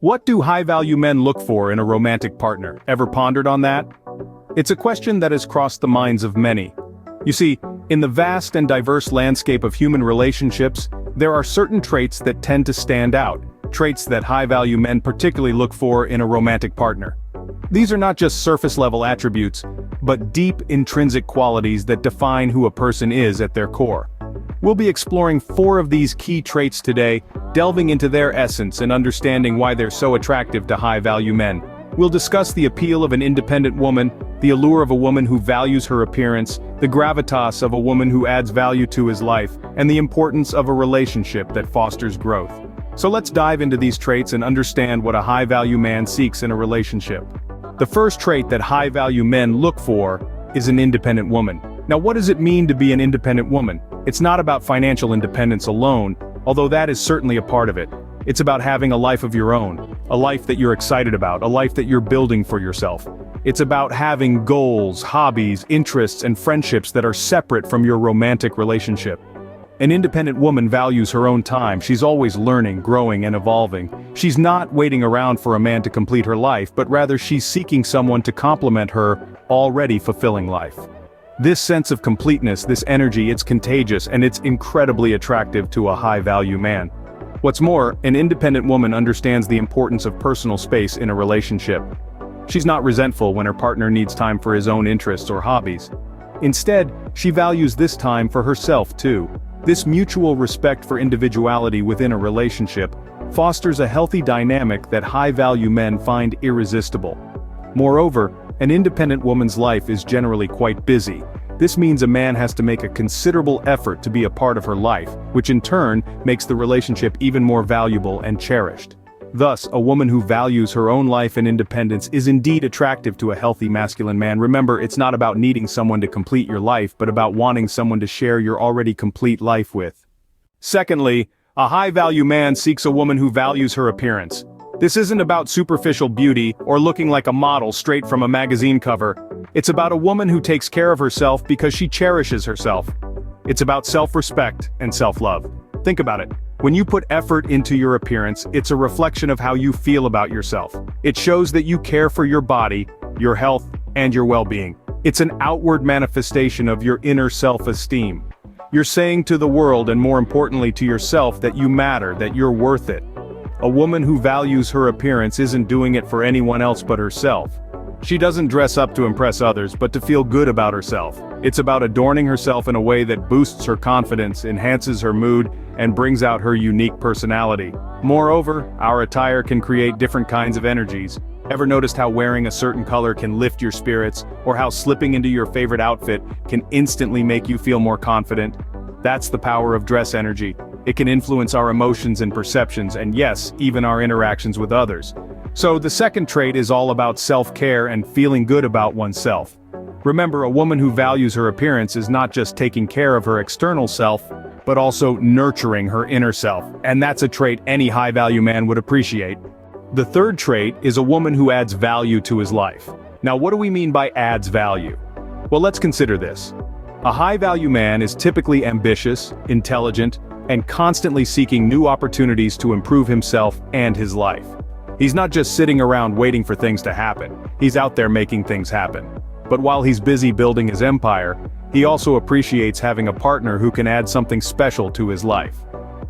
What do high-value men look for in a romantic partner? Ever pondered on that? It's a question that has crossed the minds of many. You see, in the vast and diverse landscape of human relationships, there are certain traits that tend to stand out, traits that high-value men particularly look for in a romantic partner. These are not just surface-level attributes, but deep intrinsic qualities that define who a person is at their core. We'll be exploring 4 of these key traits today, delving into their essence and understanding why they're so attractive to high-value men. We'll discuss the appeal of an independent woman, the allure of a woman who values her appearance, the gravitas of a woman who adds value to his life, and the importance of a relationship that fosters growth. So let's dive into these traits and understand what a high-value man seeks in a relationship. The first trait that high-value men look for is an independent woman. Now, what does it mean to be an independent woman? It's not about financial independence alone, although that is certainly a part of it. It's about having a life of your own, a life that you're excited about, a life that you're building for yourself. It's about having goals, hobbies, interests, and friendships that are separate from your romantic relationship. An independent woman values her own time. She's always learning, growing, and evolving. She's not waiting around for a man to complete her life, but rather she's seeking someone to complement her already fulfilling life. This sense of completeness, this energy, it's contagious and it's incredibly attractive to a high-value man. What's more, an independent woman understands the importance of personal space in a relationship. She's not resentful when her partner needs time for his own interests or hobbies. Instead, she values this time for herself too. This mutual respect for individuality within a relationship fosters a healthy dynamic that high-value men find irresistible. Moreover, an independent woman's life is generally quite busy. This means a man has to make a considerable effort to be a part of her life, which in turn makes the relationship even more valuable and cherished. Thus, a woman who values her own life and independence is indeed attractive to a healthy masculine man. Remember, it's not about needing someone to complete your life, but about wanting someone to share your already complete life with. Secondly, a high-value man seeks a woman who values her appearance. This isn't about superficial beauty or looking like a model straight from a magazine cover. It's about a woman who takes care of herself because she cherishes herself. It's about self-respect and self-love. Think about it. When you put effort into your appearance, it's a reflection of how you feel about yourself. It shows that you care for your body, your health, and your well-being. It's an outward manifestation of your inner self-esteem. You're saying to the world, and more importantly to yourself, that you matter, that you're worth it. A woman who values her appearance isn't doing it for anyone else but herself. She doesn't dress up to impress others, but to feel good about herself. It's about adorning herself in a way that boosts her confidence, enhances her mood, and brings out her unique personality. Moreover, our attire can create different kinds of energies. Ever noticed how wearing a certain color can lift your spirits, or how slipping into your favorite outfit can instantly make you feel more confident? That's the power of dress energy. It can influence our emotions and perceptions, and yes, even our interactions with others. So the second trait is all about self-care and feeling good about oneself. Remember, a woman who values her appearance is not just taking care of her external self, but also nurturing her inner self, and that's a trait any high-value man would appreciate. The third trait is a woman who adds value to his life. Now, what do we mean by adds value? Well, let's consider this. A high-value man is typically ambitious, intelligent, and constantly seeking new opportunities to improve himself and his life. He's not just sitting around waiting for things to happen, he's out there making things happen. But while he's busy building his empire, he also appreciates having a partner who can add something special to his life.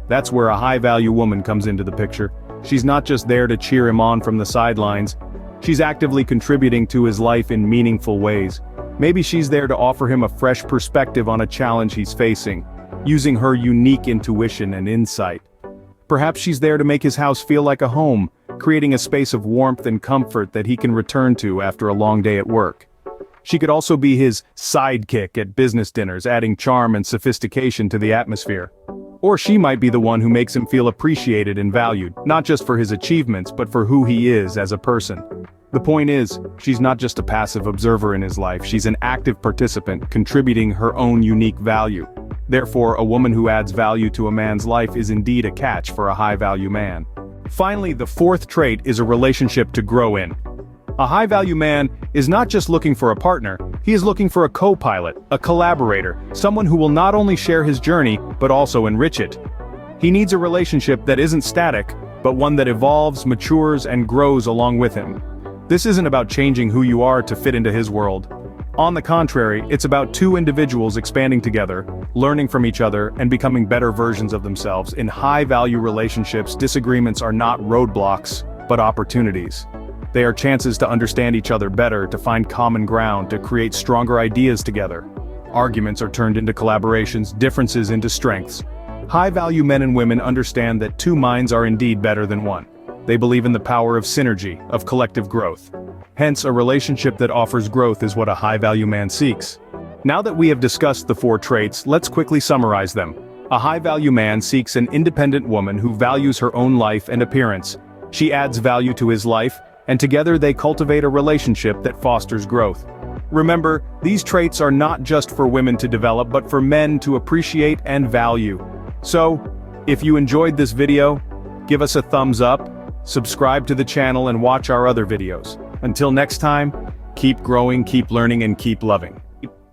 That's where a high-value woman comes into the picture. She's not just there to cheer him on from the sidelines, she's actively contributing to his life in meaningful ways. Maybe she's there to offer him a fresh perspective on a challenge he's facing, using her unique intuition and insight. Perhaps she's there to make his house feel like a home, creating a space of warmth and comfort that he can return to after a long day at work. She could also be his sidekick at business dinners, adding charm and sophistication to the atmosphere. Or she might be the one who makes him feel appreciated and valued, not just for his achievements but for who he is as a person. The point is, she's not just a passive observer in his life, she's an active participant, contributing her own unique value. Therefore, a woman who adds value to a man's life is indeed a catch for a high-value man. Finally, the fourth trait is a relationship to grow in. A high-value man is not just looking for a partner, he is looking for a co-pilot, a collaborator, someone who will not only share his journey, but also enrich it. He needs a relationship that isn't static, but one that evolves, matures, and grows along with him. This isn't about changing who you are to fit into his world. On the contrary, it's about two individuals expanding together, learning from each other, and becoming better versions of themselves. In high-value relationships, disagreements are not roadblocks, but opportunities. They are chances to understand each other better, to find common ground, to create stronger ideas together. Arguments are turned into collaborations, differences into strengths. High-value men and women understand that two minds are indeed better than one. They believe in the power of synergy, of collective growth. Hence, a relationship that offers growth is what a high-value man seeks. Now that we have discussed the 4 traits, let's quickly summarize them. A high-value man seeks an independent woman who values her own life and appearance. She adds value to his life, and together they cultivate a relationship that fosters growth. Remember, these traits are not just for women to develop, but for men to appreciate and value. So, if you enjoyed this video, give us a thumbs up, subscribe to the channel, and watch our other videos. Until next time, keep growing, keep learning, and keep loving.